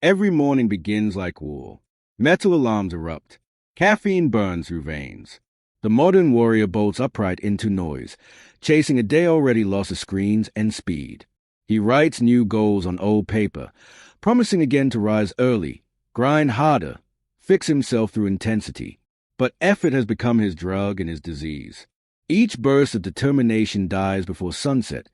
Every morning begins like war. Metal alarms erupt. Caffeine burns through veins. The modern warrior bolts upright into noise, chasing a day already lost to screens and speed. He writes new goals on old paper, promising again to rise early, grind harder, fix himself through intensity. But effort has become his drug and his disease. Each burst of determination dies before sunset,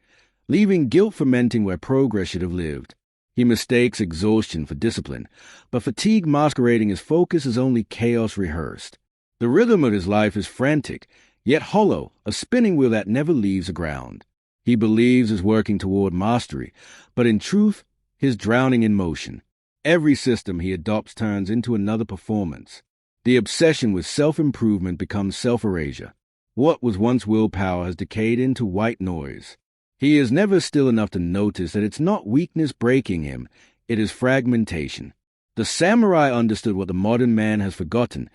leaving guilt fermenting where progress should have lived. He mistakes exhaustion for discipline, but fatigue masquerading as focus is only chaos rehearsed. The rhythm of his life is frantic, yet hollow, a spinning wheel that never leaves the ground. He believes is working toward mastery, but in truth, he's drowning in motion. Every system he adopts turns into another performance. The obsession with self-improvement becomes self-erasure. What was once willpower has decayed into white noise. He is never still enough to notice that it's not weakness breaking him, it is fragmentation. The samurai understood what the modern man has forgotten.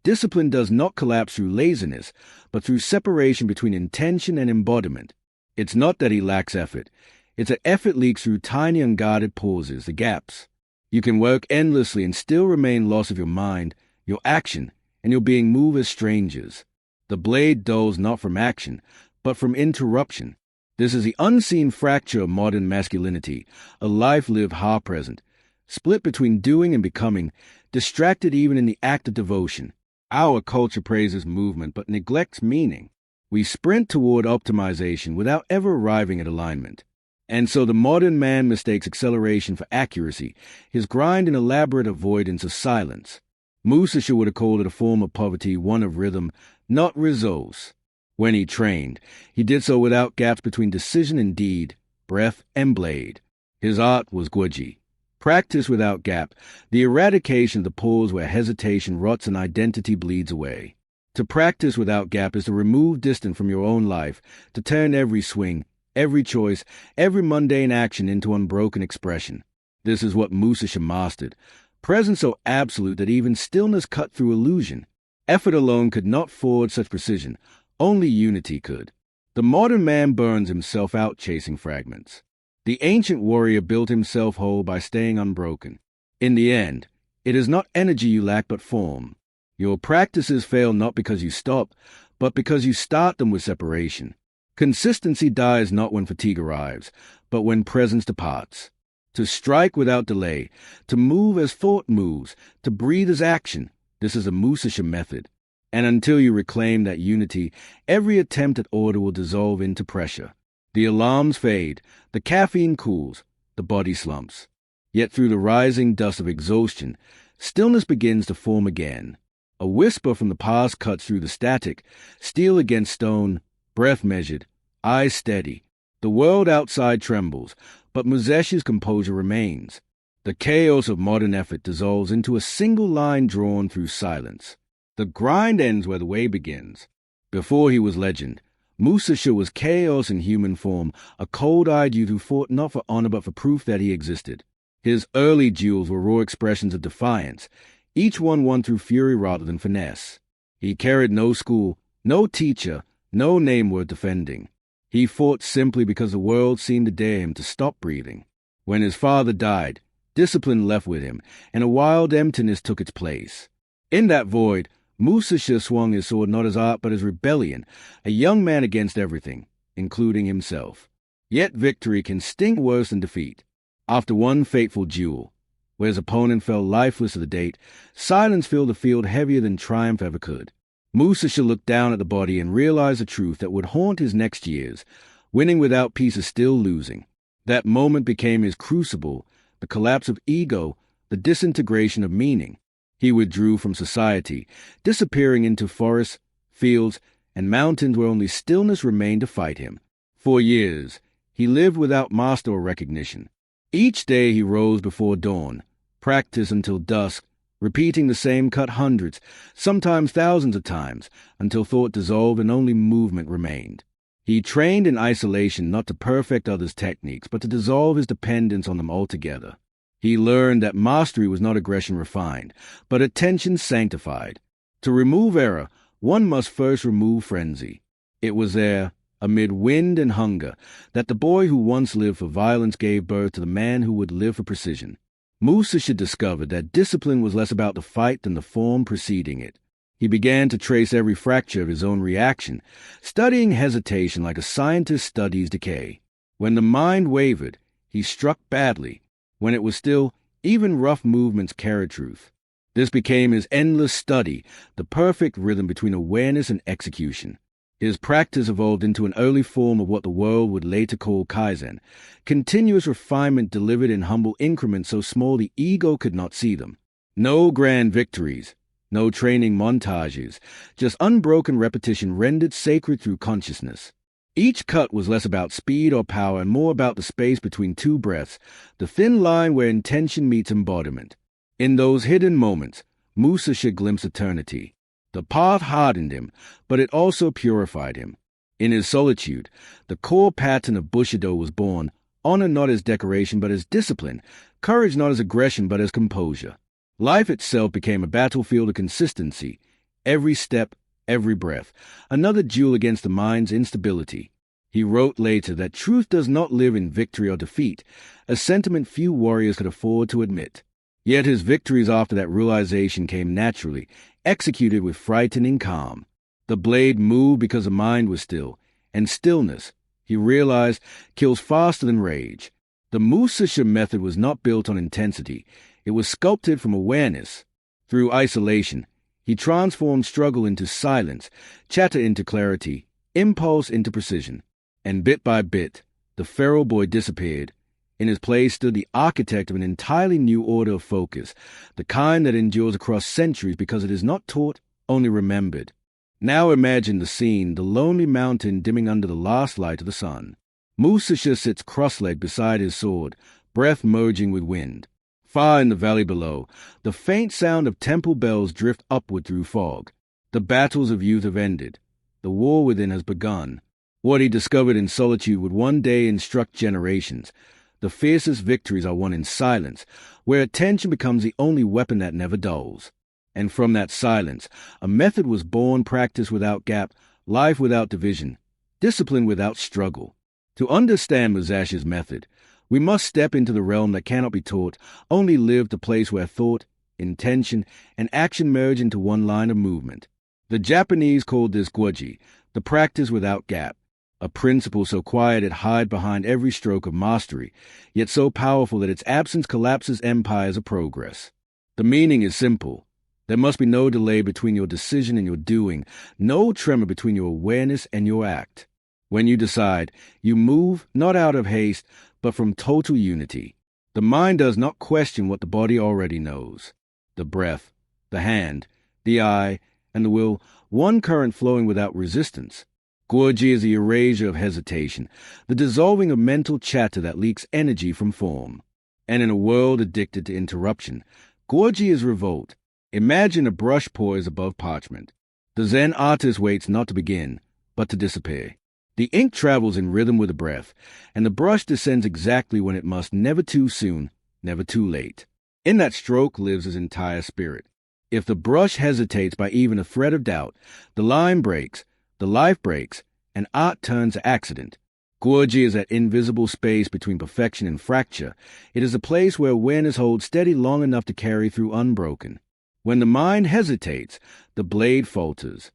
Discipline does not collapse through laziness, but through separation between intention and embodiment. It's not that he lacks effort. It's that effort leaks through tiny unguarded pauses, the gaps. You can work endlessly and still remain lost of your mind, your action, and your being moved as strangers. The blade dulls not from action, but from interruption. This is the unseen fracture of modern masculinity, a life lived half-present, split between doing and becoming, distracted even in the act of devotion. Our culture praises movement but neglects meaning. We sprint toward optimization without ever arriving at alignment. And so the modern man mistakes acceleration for accuracy, his grind an elaborate avoidance of silence. Musashi would have called it a form of poverty, one of rhythm, not resource. When he trained, he did so without gaps between decision and deed, breath and blade. His art was Guoji. Practice without gap, the eradication of the pause where hesitation rots and identity bleeds away. To practice without gap is to remove distance from your own life, to turn every swing, every choice, every mundane action into unbroken expression. This is what Musashi mastered. Presence so absolute that even stillness cut through illusion. Effort alone could not forge such precision. Only unity could. The modern man burns himself out chasing fragments. The ancient warrior built himself whole by staying unbroken. In the end, it is not energy you lack but form. Your practices fail not because you stop, but because you start them with separation. Consistency dies not when fatigue arrives, but when presence departs. To strike without delay, to move as thought moves, to breathe as action, this is a Musashi method. And until you reclaim that unity, every attempt at order will dissolve into pressure. The alarms fade, the caffeine cools, the body slumps. Yet through the rising dust of exhaustion, stillness begins to form again. A whisper from the past cuts through the static, steel against stone, breath measured, eyes steady. The world outside trembles, but Musashi's composure remains. The chaos of modern effort dissolves into a single line drawn through silence. The grind ends where the way begins. Before he was legend, Musashi was chaos in human form, a cold-eyed youth who fought not for honor but for proof that he existed. His early duels were raw expressions of defiance, each one won through fury rather than finesse. He carried no school, no teacher, no name worth defending. He fought simply because the world seemed to dare him to stop breathing. When his father died, discipline left with him, and a wild emptiness took its place. In that void, Musashi swung his sword not as art but as rebellion, a young man against everything, including himself. Yet victory can sting worse than defeat. After one fateful duel, where his opponent fell lifeless to the date, silence filled the field heavier than triumph ever could. Musashi looked down at the body and realized a truth that would haunt his next years. Winning without peace is still losing. That moment became his crucible, the collapse of ego, the disintegration of meaning. He withdrew from society, disappearing into forests, fields, and mountains where only stillness remained to fight him. For years, he lived without master or recognition. Each day he rose before dawn, practiced until dusk, repeating the same cut hundreds, sometimes thousands of times, until thought dissolved and only movement remained. He trained in isolation not to perfect others' techniques, but to dissolve his dependence on them altogether. He learned that mastery was not aggression refined, but attention sanctified. To remove error, one must first remove frenzy. It was there, amid wind and hunger, that the boy who once lived for violence gave birth to the man who would live for precision. Musashi discovered that discipline was less about the fight than the form preceding it. He began to trace every fracture of his own reaction, studying hesitation like a scientist studies decay. When the mind wavered, he struck badly. When it was still, even rough movements carried truth. This became his endless study, the perfect rhythm between awareness and execution. His practice evolved into an early form of what the world would later call Kaizen, continuous refinement delivered in humble increments so small the ego could not see them. No grand victories, no training montages, just unbroken repetition rendered sacred through consciousness. Each cut was less about speed or power and more about the space between two breaths, the thin line where intention meets embodiment. In those hidden moments, Musashi glimpsed eternity. The path hardened him, but it also purified him. In his solitude, the core pattern of Bushido was born, honor not as decoration but as discipline, courage not as aggression but as composure. Life itself became a battlefield of consistency, every step, every breath, another duel against the mind's instability. He wrote later that truth does not live in victory or defeat, a sentiment few warriors could afford to admit. Yet his victories after that realization came naturally, executed with frightening calm. The blade moved because the mind was still, and stillness, he realized, kills faster than rage. The Musashi method was not built on intensity. It was sculpted from awareness. Through isolation, he transformed struggle into silence, chatter into clarity, impulse into precision. And bit by bit, the feral boy disappeared. In his place stood the architect of an entirely new order of focus, the kind that endures across centuries because it is not taught, only remembered. Now imagine the scene, the lonely mountain dimming under the last light of the sun. Musashi sits cross-legged beside his sword, breath merging with wind. Far in the valley below, the faint sound of temple bells drift upward through fog. The battles of youth have ended. The war within has begun. What he discovered in solitude would one day instruct generations. The fiercest victories are won in silence, where attention becomes the only weapon that never dulls. And from that silence, a method was born, practice without gap, life without division, discipline without struggle. To understand Musashi's method, we must step into the realm that cannot be taught, only live, the place where thought, intention, and action merge into one line of movement. The Japanese called this Guoji, the practice without gap. A principle so quiet it hides behind every stroke of mastery, yet so powerful that its absence collapses empires of progress. The meaning is simple. There must be no delay between your decision and your doing, no tremor between your awareness and your act. When you decide, you move not out of haste, but from total unity. The mind does not question what the body already knows. The breath, the hand, the eye, and the will, one current flowing without resistance. Guoji is the erasure of hesitation, the dissolving of mental chatter that leaks energy from form. And in a world addicted to interruption, Guoji is revolt. Imagine a brush poised above parchment. The Zen artist waits not to begin, but to disappear. The ink travels in rhythm with the breath, and the brush descends exactly when it must, never too soon, never too late. In that stroke lives his entire spirit. If the brush hesitates by even a thread of doubt, the line breaks, the life breaks, and art turns to accident. Guoji is that invisible space between perfection and fracture. It is a place where awareness holds steady long enough to carry through unbroken. When the mind hesitates, the blade falters.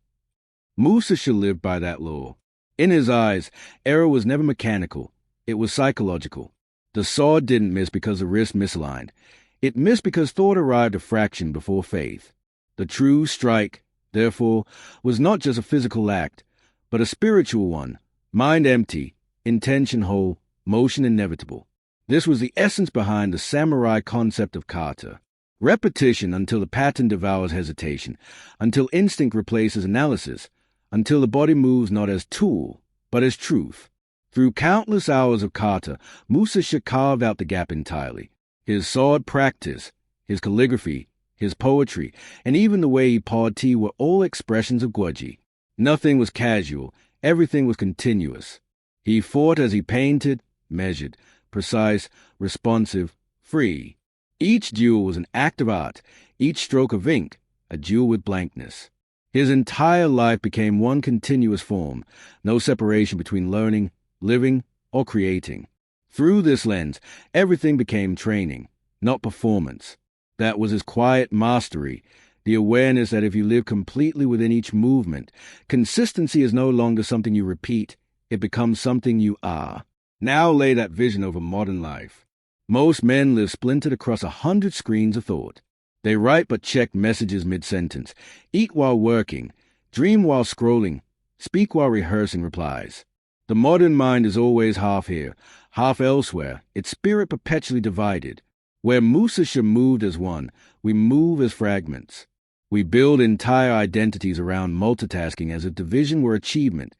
Musashi lived by that law. In his eyes, error was never mechanical. It was psychological. The sword didn't miss because the wrist misaligned. It missed because thought arrived a fraction before faith. The true strike, therefore, was not just a physical act, but a spiritual one, mind empty, intention whole, motion inevitable. This was the essence behind the samurai concept of kata. Repetition until the pattern devours hesitation, until instinct replaces analysis, until the body moves not as tool, but as truth. Through countless hours of kata, Musashi carved out the gap entirely. His sword practice, his calligraphy, his poetry, and even the way he poured tea were all expressions of Guoji. Nothing was casual, everything was continuous. He fought as he painted, measured, precise, responsive, free. Each duel was an act of art, each stroke of ink, a duel with blankness. His entire life became one continuous form, no separation between learning, living, or creating. Through this lens, everything became training, not performance. That was his quiet mastery, the awareness that if you live completely within each movement, consistency is no longer something you repeat, it becomes something you are. Now lay that vision over modern life. Most men live splintered across 100 screens of thought. They write but check messages mid-sentence, eat while working, dream while scrolling, speak while rehearsing replies. The modern mind is always half here, half elsewhere, its spirit perpetually divided. Where Musashi moved as one, we move as fragments. We build entire identities around multitasking as if division were achievement,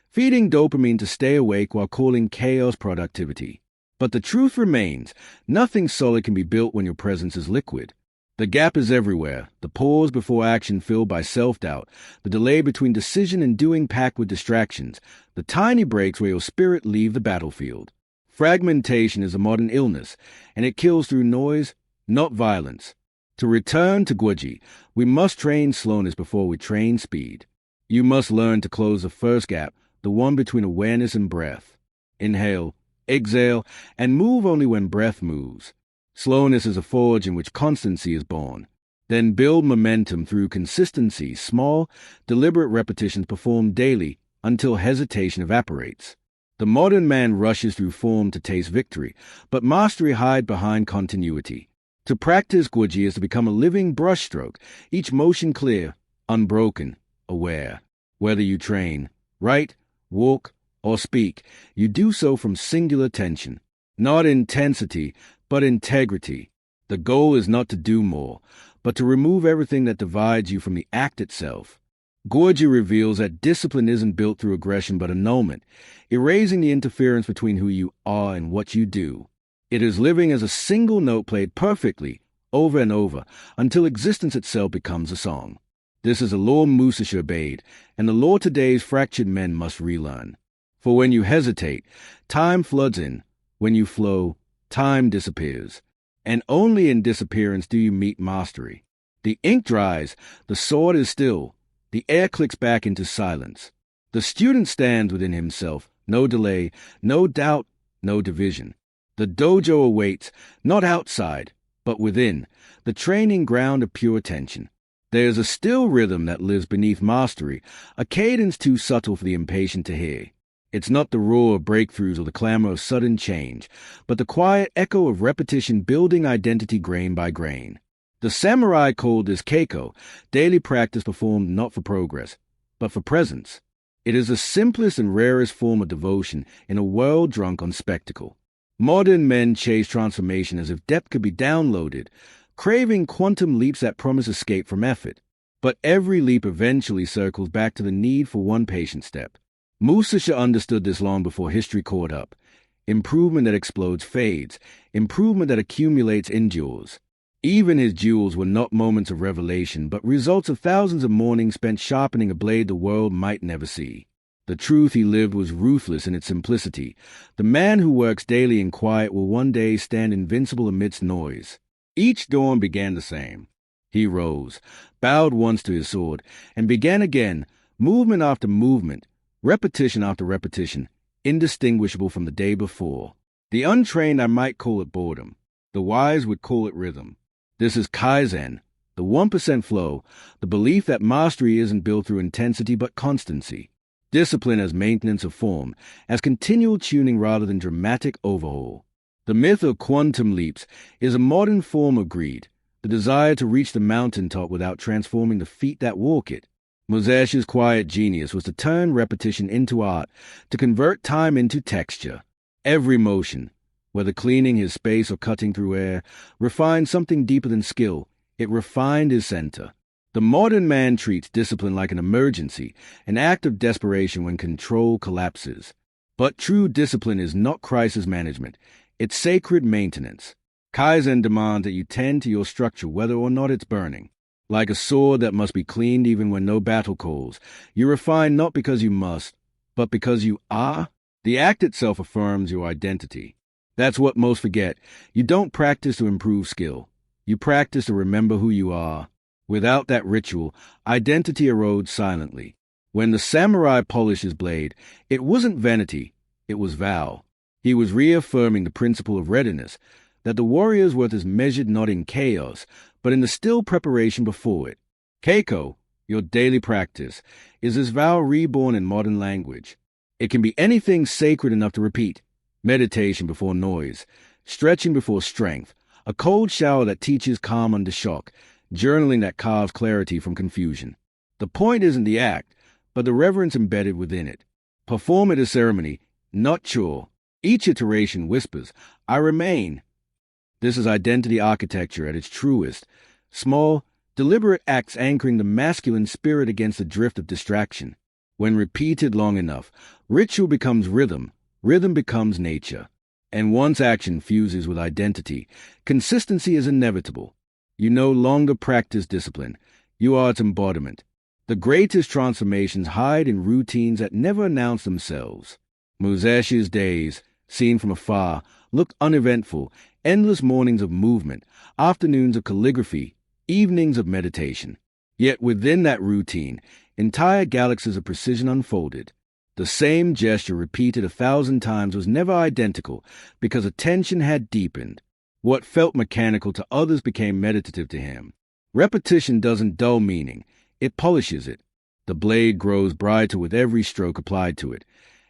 feeding dopamine to stay awake while calling chaos productivity. But the truth remains, nothing solid can be built when your presence is liquid. The gap is everywhere, the pause before action filled by self-doubt, the delay between decision and doing packed with distractions, the tiny breaks where your spirit leave the battlefield. Fragmentation is a modern illness, and it kills through noise, not violence. To return to Guoji, we must train slowness before we train speed. You must learn to close the first gap, the one between awareness and breath. Inhale, exhale, and move only when breath moves. Slowness is a forge in which constancy is born. Then build momentum through consistency, small, deliberate repetitions performed daily until hesitation evaporates. The modern man rushes through form to taste victory, but mastery hides behind continuity. To practice Guoji is to become a living brushstroke, each motion clear, unbroken, aware. Whether you train, write, walk, or speak, you do so from singular tension. Not intensity, but integrity. The goal is not to do more, but to remove everything that divides you from the act itself. Guoji reveals that discipline isn't built through aggression but annulment, erasing the interference between who you are and what you do. It is living as a single note played perfectly, over and over, until existence itself becomes a song. This is a law Musashi obeyed, and the law today's fractured men must relearn. For when you hesitate, time floods in. When you flow, time disappears. And only in disappearance do you meet mastery. The ink dries, the sword is still, the air clicks back into silence. The student stands within himself, no delay, no doubt, no division. The dojo awaits, not outside, but within, the training ground of pure attention. There is a still rhythm that lives beneath mastery, a cadence too subtle for the impatient to hear. It's not the roar of breakthroughs or the clamor of sudden change, but the quiet echo of repetition building identity grain by grain. The samurai called this keiko, daily practice performed not for progress, but for presence. It is the simplest and rarest form of devotion in a world drunk on spectacle. Modern men chase transformation as if depth could be downloaded, craving quantum leaps that promise escape from effort. But every leap eventually circles back to the need for one patient step. Musashi understood this long before history caught up. Improvement that explodes fades. Improvement that accumulates endures. Even his jewels were not moments of revelation, but results of thousands of mornings spent sharpening a blade the world might never see. The truth he lived was ruthless in its simplicity. The man who works daily in quiet will one day stand invincible amidst noise. Each dawn began the same. He rose, bowed once to his sword, and began again, movement after movement, repetition after repetition, indistinguishable from the day before. The untrained, I might call it boredom. The wise would call it rhythm. This is Kaizen, the 1% flow, the belief that mastery isn't built through intensity but constancy. Discipline as maintenance of form, as continual tuning rather than dramatic overhaul. The myth of quantum leaps is a modern form of greed, the desire to reach the mountaintop without transforming the feet that walk it. Musashi's quiet genius was to turn repetition into art, to convert time into texture. Every motion, whether cleaning his space or cutting through air, refined something deeper than skill. It refined his center. The modern man treats discipline like an emergency, an act of desperation when control collapses. But true discipline is not crisis management. It's sacred maintenance. Kaizen demands that you tend to your structure whether or not it's burning. Like a sword that must be cleaned even when no battle calls, you refine not because you must, but because you are. The act itself affirms your identity. That's what most forget. You don't practice to improve skill. You practice to remember who you are. Without that ritual, identity erodes silently. When the samurai polished his blade, it wasn't vanity, it was vow. He was reaffirming the principle of readiness. that the warrior's worth is measured not in chaos, but in the still preparation before it. Keiko, your daily practice, is this vow reborn in modern language. It can be anything sacred enough to repeat: meditation before noise, stretching before strength, a cold shower that teaches calm under shock, journaling that carves clarity from confusion. The point isn't the act, but the reverence embedded within it. Perform it as ceremony, not chore. Each iteration whispers, "I remain." This is identity architecture at its truest. Small, deliberate acts anchoring the masculine spirit against the drift of distraction. When repeated long enough, ritual becomes rhythm, rhythm becomes nature. And once action fuses with identity, consistency is inevitable. You no longer practice discipline. You are its embodiment. The greatest transformations hide in routines that never announce themselves. Musashi's days, seen from afar, looked uneventful: endless mornings of movement, afternoons of calligraphy, evenings of meditation. Yet within that routine, entire galaxies of precision unfolded. The same gesture repeated 1,000 times was never identical because attention had deepened. What felt mechanical to others became meditative to him. Repetition doesn't dull meaning, it polishes it. The blade grows brighter with every stroke applied to it,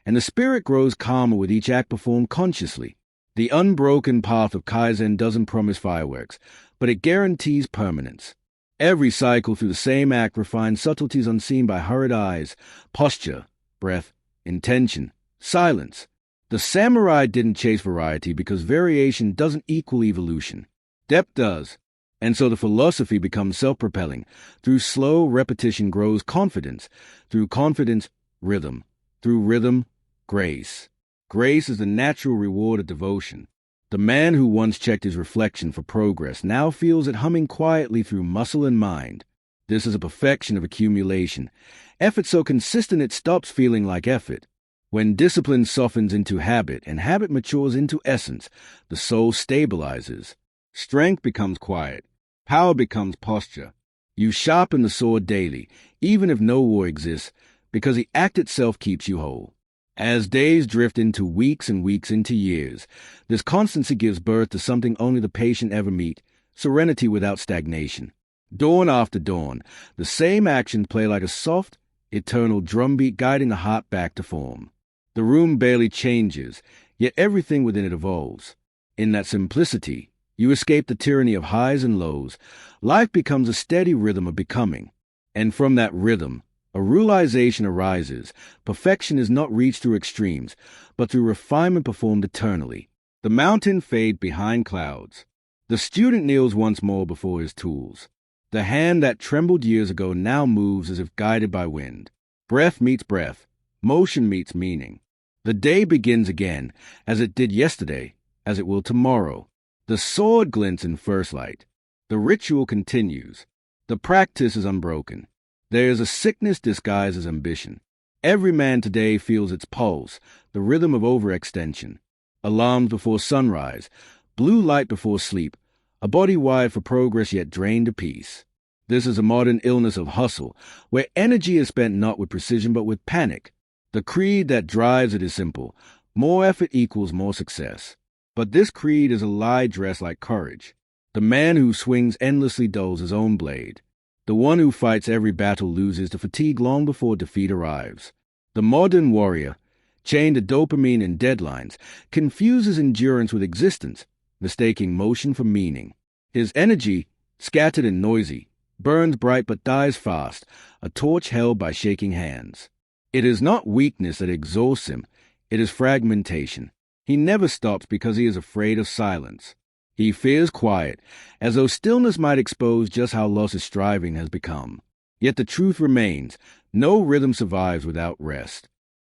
and the spirit grows calmer with each act performed consciously. The unbroken path of Kaizen doesn't promise fireworks, but it guarantees permanence. Every cycle through the same act refines subtleties unseen by hurried eyes: posture, breath, intention, silence. The samurai didn't chase variety because variation doesn't equal evolution. Depth does. And so the philosophy becomes self-propelling. Through slow repetition grows confidence. Through confidence, rhythm. Through rhythm, grace. Grace is the natural reward of devotion. The man who once checked his reflection for progress now feels it humming quietly through muscle and mind. This is a perfection of accumulation. Effort so consistent it stops feeling like effort. When discipline softens into habit and habit matures into essence, the soul stabilizes. Strength becomes quiet. Power becomes posture. You sharpen the sword daily, even if no war exists, because the act itself keeps you whole. As days drift into weeks and weeks into years, this constancy gives birth to something only the patient ever meet: serenity without stagnation. Dawn after dawn, the same actions play like a soft, eternal drumbeat guiding the heart back to form. The room barely changes, yet everything within it evolves. In that simplicity, you escape the tyranny of highs and lows. Life becomes a steady rhythm of becoming. And from that rhythm, a realization arises: perfection is not reached through extremes, but through refinement performed eternally. The mountain fades behind clouds. The student kneels once more before his tools. The hand that trembled years ago now moves as if guided by wind. Breath meets breath. Motion meets meaning. The day begins again, as it did yesterday, as it will tomorrow. The sword glints in first light. The ritual continues. The practice is unbroken. There is a sickness disguised as ambition. Every man today feels its pulse, the rhythm of overextension. Alarms before sunrise, blue light before sleep, a body wired for progress yet drained to peace. This is a modern illness of hustle, where energy is spent not with precision but with panic. The creed that drives it is simple: more effort equals more success. But this creed is a lie dressed like courage. The man who swings endlessly dulls his own blade. The one who fights every battle loses to fatigue long before defeat arrives. The modern warrior, chained to dopamine and deadlines, confuses endurance with existence, mistaking motion for meaning. His energy, scattered and noisy, burns bright but dies fast, a torch held by shaking hands. It is not weakness that exhausts him, it is fragmentation. He never stops because he is afraid of silence. He fears quiet, as though stillness might expose just how lost his striving has become. Yet the truth remains: no rhythm survives without rest.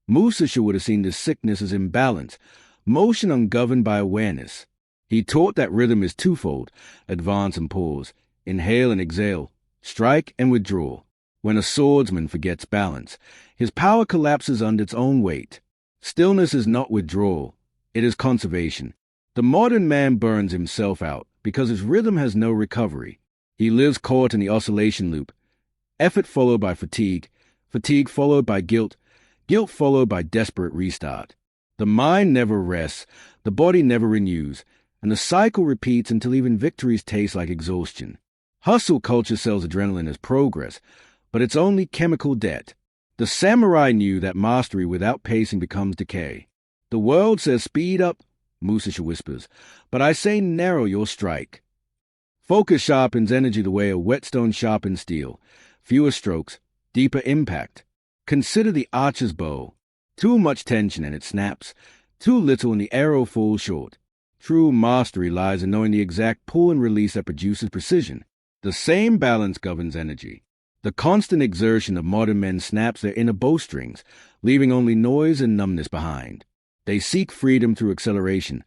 Musashi would have seen this sickness as imbalance, motion ungoverned by awareness. He taught that rhythm is twofold: advance and pause, inhale and exhale, strike and withdraw. When a swordsman forgets balance, his power collapses under its own weight. Stillness is not withdrawal, it is conservation. The modern man burns himself out because his rhythm has no recovery. He lives caught in the oscillation loop. Effort followed by fatigue, fatigue followed by guilt, guilt followed by desperate restart. The mind never rests, the body never renews, and the cycle repeats until even victories taste like exhaustion. Hustle culture sells adrenaline as progress, but it's only chemical debt. The samurai knew that mastery without pacing becomes decay. The world says speed up, Musashi whispers, but I say narrow your strike. Focus sharpens energy the way a whetstone sharpens steel. Fewer strokes, deeper impact. Consider the archer's bow. Too much tension and it snaps. Too little and the arrow falls short. True mastery lies in knowing the exact pull and release that produces precision. The same balance governs energy. The constant exertion of modern men snaps their inner bowstrings, leaving only noise and numbness behind. They seek freedom through acceleration,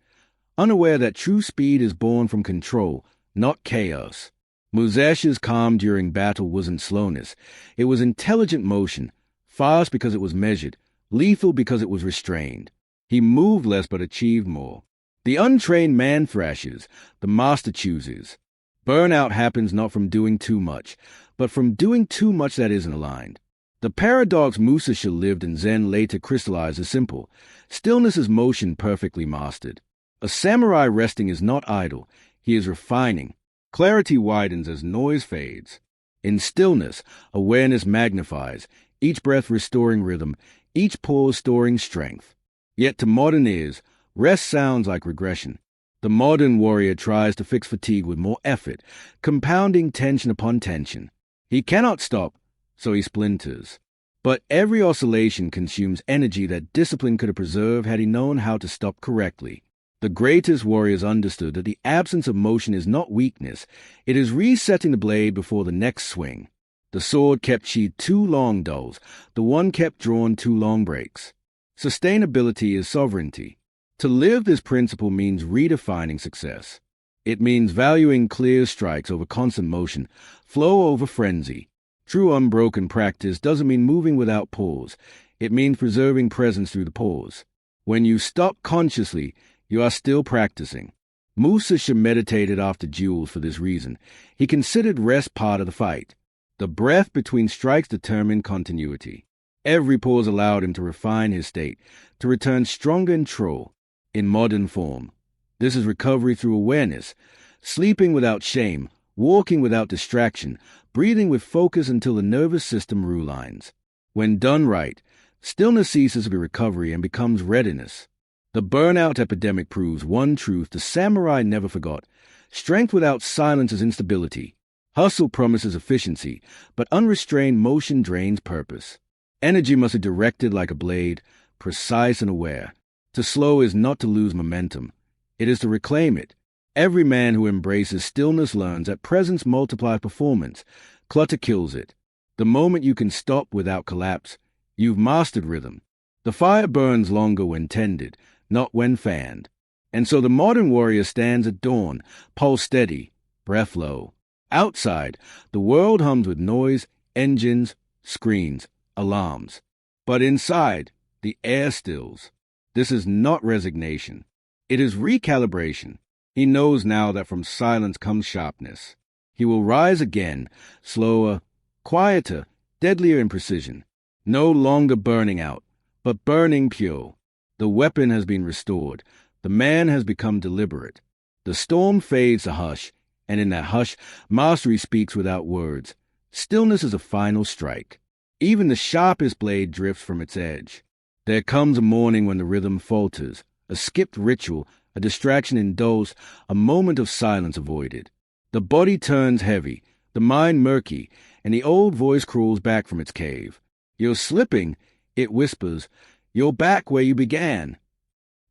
unaware that true speed is born from control, not chaos. Musashi's calm during battle wasn't slowness. It was intelligent motion, fast because it was measured, lethal because it was restrained. He moved less but achieved more. The untrained man thrashes, the master chooses. Burnout happens not from doing too much, but from doing too much that isn't aligned. The paradox Musashi lived in Zen later crystallized as simple. Stillness is motion perfectly mastered. A samurai resting is not idle. He is refining. Clarity widens as noise fades. In stillness, awareness magnifies, each breath restoring rhythm, each pause storing strength. Yet to modern ears, rest sounds like regression. The modern warrior tries to fix fatigue with more effort, compounding tension upon tension. He cannot stop, so he splinters. But every oscillation consumes energy that discipline could have preserved had he known how to stop correctly. The greatest warriors understood that the absence of motion is not weakness, it is resetting the blade before the next swing. The sword kept sheathed too long dulls, the one kept drawn too long breaks. Sustainability is sovereignty. To live this principle means redefining success. It means valuing clear strikes over constant motion, flow over frenzy. True unbroken practice doesn't mean moving without pause. It means preserving presence through the pause. When you stop consciously, you are still practicing. Musashi meditated after duels for this reason. He considered rest part of the fight. The breath between strikes determined continuity. Every pause allowed him to refine his state, to return stronger in troll, in modern form. This is recovery through awareness, sleeping without shame, walking without distraction, breathing with focus until the nervous system realigns. When done right, stillness ceases to be recovery and becomes readiness. The burnout epidemic proves one truth the samurai never forgot. Strength without silence is instability. Hustle promises efficiency, but unrestrained motion drains purpose. Energy must be directed like a blade, precise and aware. To slow is not to lose momentum. It is to reclaim it. Every man who embraces stillness learns that presence multiplies performance. Clutter kills it. The moment you can stop without collapse, you've mastered rhythm. The fire burns longer when tended, not when fanned. And so the modern warrior stands at dawn, pulse steady, breath low. Outside, the world hums with noise, engines, screens, alarms. But inside, the air stills. This is not resignation. It is recalibration. He knows now that from silence comes sharpness. He will rise again, slower, quieter, deadlier in precision. No longer burning out, but burning pure. The weapon has been restored. The man has become deliberate. The storm fades to hush, and in that hush, mastery speaks without words. Stillness is a final strike. Even the sharpest blade drifts from its edge. There comes a morning when the rhythm falters, a skipped ritual, a distraction indulged, a moment of silence avoided. The body turns heavy, the mind murky, and the old voice crawls back from its cave. You're slipping, it whispers. You're back where you began.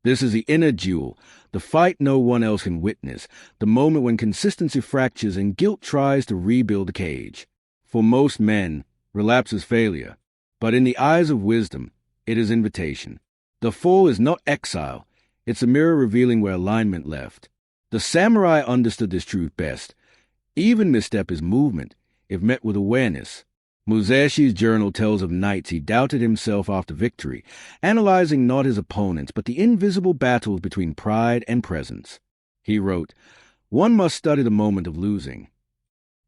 This is the inner duel, the fight no one else can witness, the moment when consistency fractures and guilt tries to rebuild the cage. For most men, relapse is failure, but in the eyes of wisdom, it is invitation. The fall is not exile. It's a mirror revealing where alignment left. The samurai understood this truth best. Even misstep is movement, if met with awareness. Musashi's journal tells of nights he doubted himself after victory, analyzing not his opponents, but the invisible battles between pride and presence. He wrote, "One must study the moment of losing.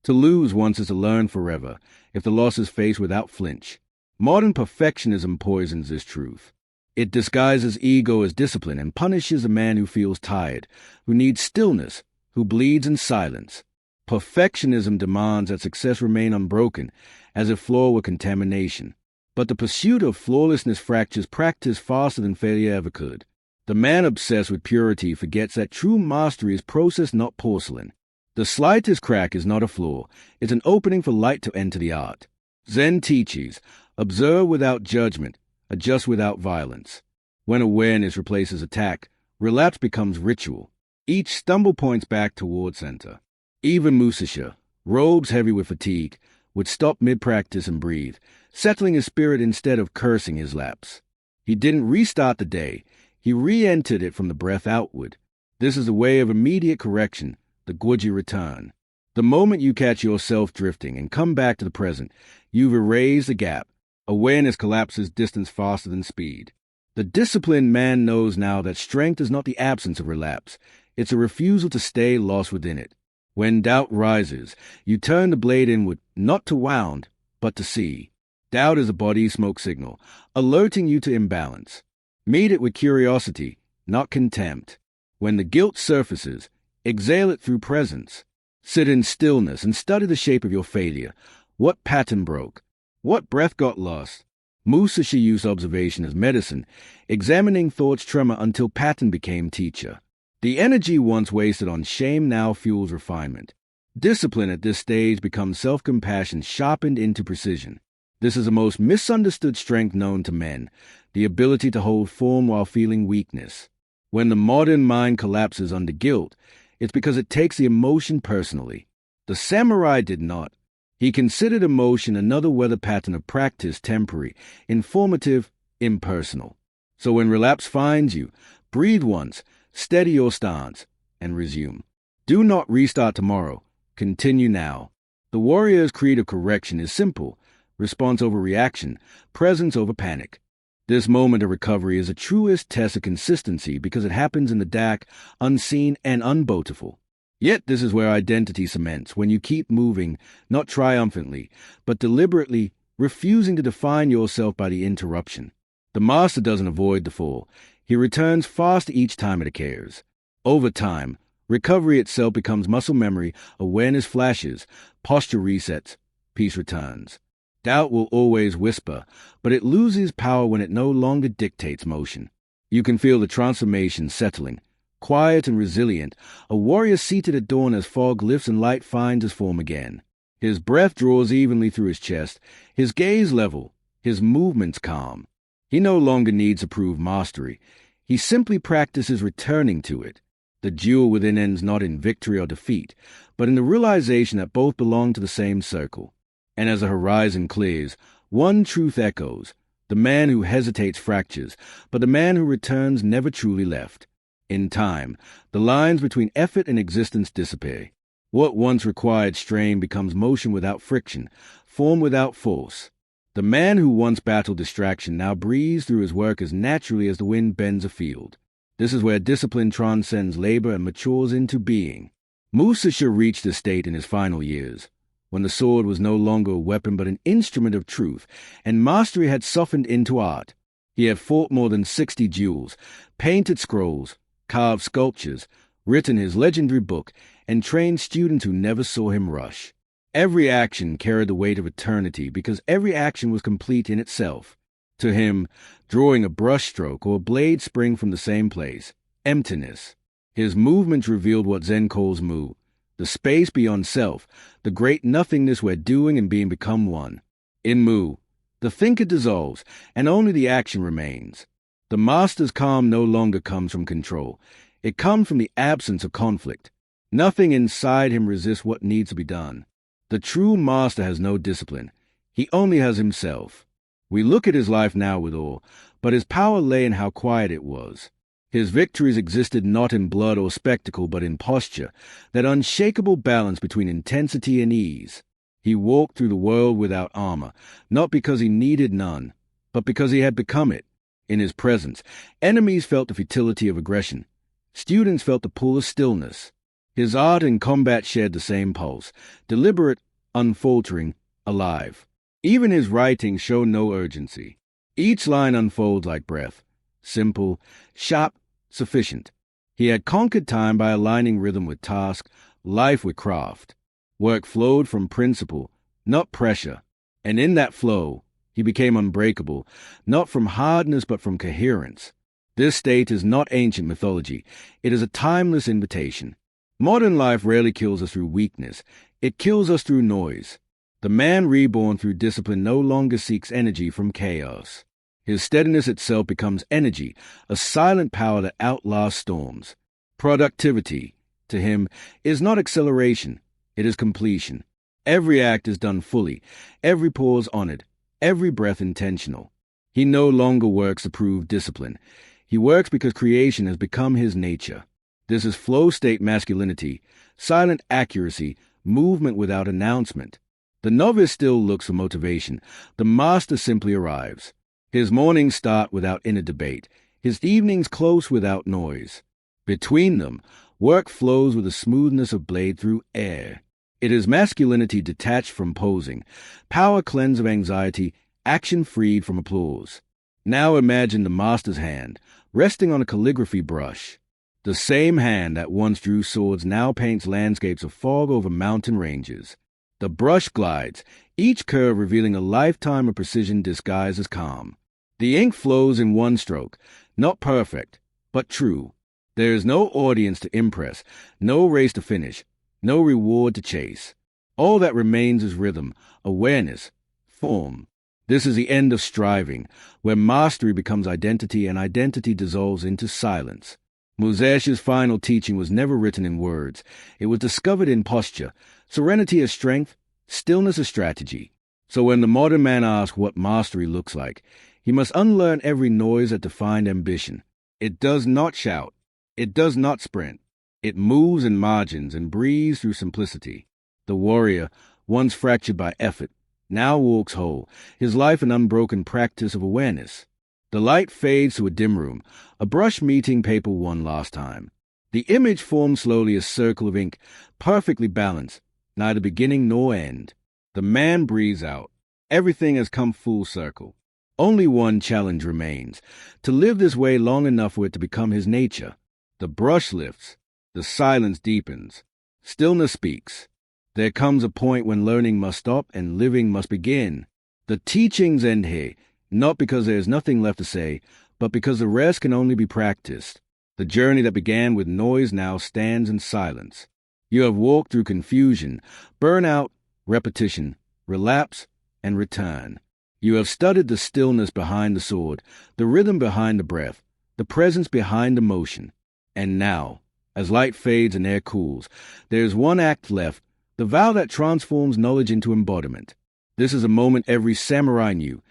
To lose once is to learn forever, if the loss is faced without flinch. Modern perfectionism poisons this truth. It disguises ego as discipline and punishes a man who feels tired, who needs stillness, who bleeds in silence. Perfectionism demands that success remain unbroken, as if flaw were contamination. But the pursuit of flawlessness fractures practice faster than failure ever could. The man obsessed with purity forgets that true mastery is process, not porcelain. The slightest crack is not a flaw, it's an opening for light to enter the art. Zen teaches, observe without judgment, adjust without violence. When awareness replaces attack, relapse becomes ritual. Each stumble points back toward center. Even Musashi, robes heavy with fatigue, would stop mid-practice and breathe, settling his spirit instead of cursing his lapse. He didn't restart the day, he re-entered it from the breath outward. This is a way of immediate correction, the Guoji return. The moment you catch yourself drifting and come back to the present, you've erased the gap. Awareness collapses distance faster than speed. The disciplined man knows now that strength is not the absence of relapse, it's a refusal to stay lost within it. When doubt rises, you turn the blade inward, not to wound, but to see. Doubt is a body smoke signal, alerting you to imbalance. Meet it with curiosity, not contempt. When the guilt surfaces, exhale it through presence. Sit in stillness and study the shape of your failure. What pattern broke? What breath got lost? Musashi used observation as medicine, examining thought's tremor until pattern became teacher. The energy once wasted on shame now fuels refinement. Discipline at this stage becomes self-compassion sharpened into precision. This is the most misunderstood strength known to men, the ability to hold form while feeling weakness. When the modern mind collapses under guilt, it's because it takes the emotion personally. The samurai did not. He considered emotion another weather pattern of practice, temporary, informative, impersonal. So when relapse finds you, breathe once, steady your stance, and resume. Do not restart tomorrow. Continue now. The warrior's creed of correction is simple. Response over reaction, presence over panic. This moment of recovery is the truest test of consistency because it happens in the dark, unseen, and unbountiful. Yet this is where identity cements, when you keep moving, not triumphantly, but deliberately, refusing to define yourself by the interruption. The master doesn't avoid the fall. He returns faster each time it occurs. Over time, recovery itself becomes muscle memory, awareness flashes, posture resets, peace returns. Doubt will always whisper, but it loses power when it no longer dictates motion. You can feel the transformation settling. Quiet and resilient, a warrior seated at dawn as fog lifts and light finds his form again. His breath draws evenly through his chest, his gaze level, his movements calm. He no longer needs to prove mastery. He simply practices returning to it. The duel within ends not in victory or defeat, but in the realization that both belong to the same circle. And as the horizon clears, one truth echoes. The man who hesitates fractures, but the man who returns never truly left. In time, the lines between effort and existence disappear. What once required strain becomes motion without friction, form without force. The man who once battled distraction now breathes through his work as naturally as the wind bends a field. This is where discipline transcends labor and matures into being. Musashi reached this state in his final years, when the sword was no longer a weapon but an instrument of truth, and mastery had softened into art. He had fought more than 60 duels, painted scrolls, carved sculptures, written his legendary book, and trained students who never saw him rush. Every action carried the weight of eternity because every action was complete in itself. To him, drawing a brushstroke or a blade spring from the same place, emptiness. His movements revealed what Zen calls mu, the space beyond self, the great nothingness where doing and being become one. In mu, the thinker dissolves, and only the action remains. The master's calm no longer comes from control. It comes from the absence of conflict. Nothing inside him resists what needs to be done. The true master has no discipline. He only has himself. We look at his life now with awe, but his power lay in how quiet it was. His victories existed not in blood or spectacle, but in posture, that unshakable balance between intensity and ease. He walked through the world without armor, not because he needed none, but because he had become it. In his presence, enemies felt the futility of aggression. Students felt the pull of stillness. His art and combat shared the same pulse, deliberate, unfaltering, alive. Even his writings show no urgency. Each line unfolds like breath, simple, sharp, sufficient. He had conquered time by aligning rhythm with task, life with craft. Work flowed from principle, not pressure, and in that flow, he became unbreakable, not from hardness but from coherence. This state is not ancient mythology. It is a timeless invitation. Modern life rarely kills us through weakness. It kills us through noise. The man reborn through discipline no longer seeks energy from chaos. His steadiness itself becomes energy, a silent power that outlasts storms. Productivity, to him, is not acceleration. It is completion. Every act is done fully, every pause honored, every breath intentional. He no longer works to prove discipline. He works because creation has become his nature. This is flow-state masculinity, silent accuracy, movement without announcement. The novice still looks for motivation. The master simply arrives. His mornings start without inner debate. His evenings close without noise. Between them, work flows with the smoothness of blade through air. It is masculinity detached from posing, power cleansed of anxiety, action freed from applause. Now imagine the master's hand, resting on a calligraphy brush. The same hand that once drew swords now paints landscapes of fog over mountain ranges. The brush glides, each curve revealing a lifetime of precision disguised as calm. The ink flows in one stroke, not perfect, but true. There is no audience to impress, no race to finish, no reward to chase. All that remains is rhythm, awareness, form. This is the end of striving, where mastery becomes identity and identity dissolves into silence. Musashi's final teaching was never written in words. It was discovered in posture, serenity as strength, stillness as strategy. So when the modern man asks what mastery looks like, he must unlearn every noise that defined ambition. It does not shout. It does not sprint. It moves in margins and breathes through simplicity. The warrior, once fractured by effort, now walks whole, his life an unbroken practice of awareness. The light fades to a dim room, a brush meeting paper one last time. The image forms slowly a circle of ink, perfectly balanced, neither beginning nor end. The man breathes out. Everything has come full circle. Only one challenge remains, to live this way long enough for it to become his nature. The brush lifts. The silence deepens. Stillness speaks. There comes a point when learning must stop and living must begin. The teachings end here, not because there is nothing left to say, but because the rest can only be practiced. The journey that began with noise now stands in silence. You have walked through confusion, burnout, repetition, relapse, and return. You have studied the stillness behind the sword, the rhythm behind the breath, the presence behind the motion. And now, as light fades and air cools, there is one act left, the vow that transforms knowledge into embodiment. This is a moment every samurai knew,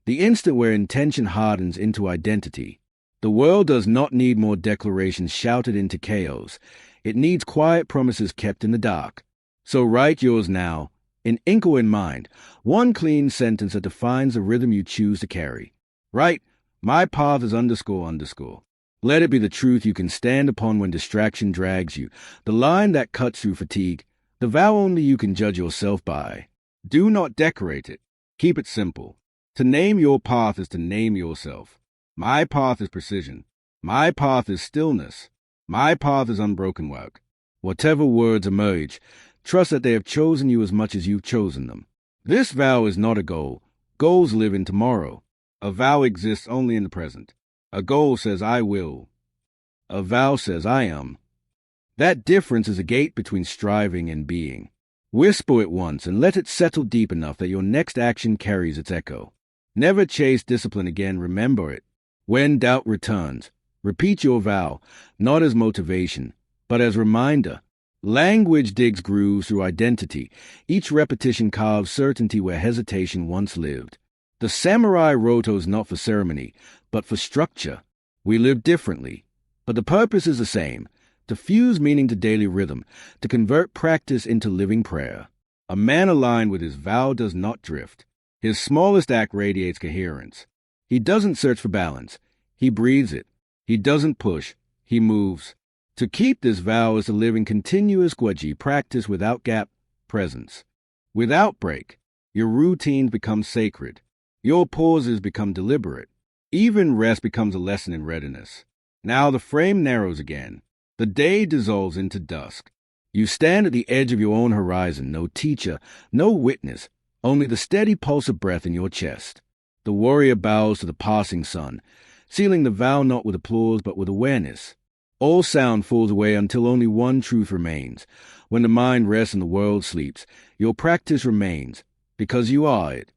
the instant where intention hardens into identity. The world does not need more declarations shouted into chaos. It needs quiet promises kept in the dark. So write yours now, in ink or in mind, one clean sentence that defines the rhythm you choose to carry. Write, my path is __. Let it be the truth you can stand upon when distraction drags you, the line that cuts through fatigue, the vow only you can judge yourself by. Do not decorate it. Keep it simple. To name your path is to name yourself. My path is precision. My path is stillness. My path is unbroken work. Whatever words emerge, trust that they have chosen you as much as you've chosen them. This vow is not a goal. Goals live in tomorrow. A vow exists only in the present. A goal says I will. A vow says I am. That difference is a gate between striving and being. Whisper it once and let it settle deep enough that your next action carries its echo. Never chase discipline again, remember it. When doubt returns, repeat your vow, not as motivation, but as reminder. Language digs grooves through identity. Each repetition carves certainty where hesitation once lived. The samurai roto is not for ceremony, but for structure. We live differently, but the purpose is the same, to fuse meaning to daily rhythm, to convert practice into living prayer. A man aligned with his vow does not drift. His smallest act radiates coherence. He doesn't search for balance. He breathes it. He doesn't push. He moves. To keep this vow is to live in continuous Guoji, practice without gap, presence. Without break, your routines become sacred. Your pauses become deliberate. Even rest becomes a lesson in readiness. Now the frame narrows again. The day dissolves into dusk. You stand at the edge of your own horizon, no teacher, no witness, only the steady pulse of breath in your chest. The warrior bows to the passing sun, sealing the vow not with applause but with awareness. All sound falls away until only one truth remains. When the mind rests and the world sleeps, your practice remains, because you are it.